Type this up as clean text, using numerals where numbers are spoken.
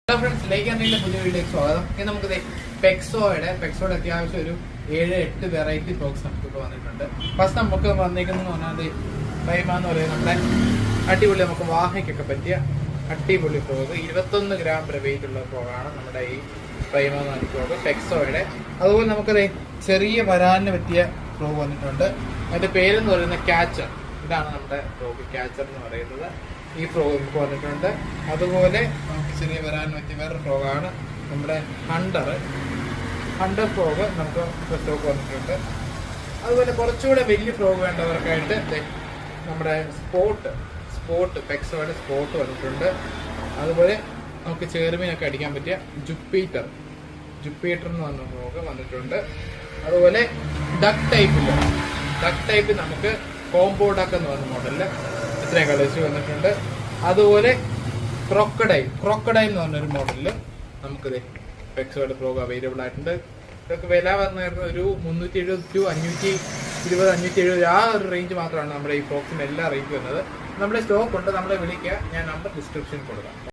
Hello friends, like and പുതിയ വീഡിയോക്ക് സ്വാഗതം. ഇനി നമുക്ക് പെക്സോയുടെ അത്യാവശ്യം ഒരു 7-8 വെറൈറ്റി ഫ്രോക്സ് നമുക്കിപ്പോൾ വന്നിട്ടുണ്ട്. ഫസ്റ്റ് നമുക്ക് വന്നിരിക്കുന്നത് പറഞ്ഞാൽ പൈമ എന്ന് പറയുന്നത് നമ്മുടെ അടിപൊളി നമുക്ക് വാഹയ്ക്കൊക്കെ പറ്റിയ അടിപൊളി ഫ്രോക്ക്. 21 ഗ്രാം വെയിറ്റുള്ള ഫ്രോക്കാണ് നമ്മുടെ ഈ പൈമ എന്ന് പറഞ്ഞ ഫ്രോക്ക് പെക്സോയുടെ. അതുപോലെ നമുക്കത് ചെറിയ വരാലിന് പറ്റിയ ഫ്രോക്ക് വന്നിട്ടുണ്ട്. അതിന്റെ പേരെന്ന് പറയുന്നത് ക്യാച്ചർ. ഇതാണ് നമ്മുടെ ഫ്രോക്ക്, ക്യാച്ചർ എന്ന് പറയുന്നത്. ഈ ഫ്രോക്ക് നമുക്ക് വന്നിട്ടുണ്ട്. അതുപോലെ നമുക്ക് ചെറിയ വരാൻ പറ്റിയ വേറൊരു ഫ്രോക്കാണ് നമ്മുടെ ഹണ്ടർ ഫ്രോക്ക് നമുക്ക് സ്റ്റോക്ക് വന്നിട്ടുണ്ട്. അതുപോലെ കുറച്ചുകൂടെ വലിയ ഫ്രോക്ക് വേണ്ടവർക്കായിട്ട് നമ്മുടെ സ്പോട്ട് പെക്സോയുടെ സ്പോട്ട് വന്നിട്ടുണ്ട്. അതുപോലെ നമുക്ക് ചേർമീനൊക്കെ അടിക്കാൻ പറ്റിയ ജുപ്പീറ്റർ എന്ന് പറഞ്ഞ ഫ്രോക്ക് വന്നിട്ടുണ്ട്. അതുപോലെ ഡക്ക് ടൈപ്പിൽ നമുക്ക് കോംബോ ഡക്ക് എന്ന് പറഞ്ഞ മോഡലിൽ ഇത്രയും കളേഴ്സ് വന്നിട്ടുണ്ട്. അതുപോലെ ക്രോക്കഡൈൽ എന്ന് പറഞ്ഞൊരു മോഡലിൽ നമുക്ക് പെക്സോയുടെ ഫ്രോക്ക് അവൈലബിൾ ആയിട്ടുണ്ട്. ഇതൊക്കെ വില വന്നിരുന്നത് ഒരു 370 to 520 ആ ഒരു റേഞ്ച് മാത്രമാണ് നമ്മുടെ ഈ ഫ്രോക്സിന് എല്ലാം റേറ്റ് വരുന്നത്. നമ്മുടെ സ്റ്റോക്ക് ഉണ്ട്, നമ്മളെ വിളിക്കുക. ഞാൻ നമ്പർ ഡിസ്ക്രിപ്ഷനിൽ കൊടുക്കാം.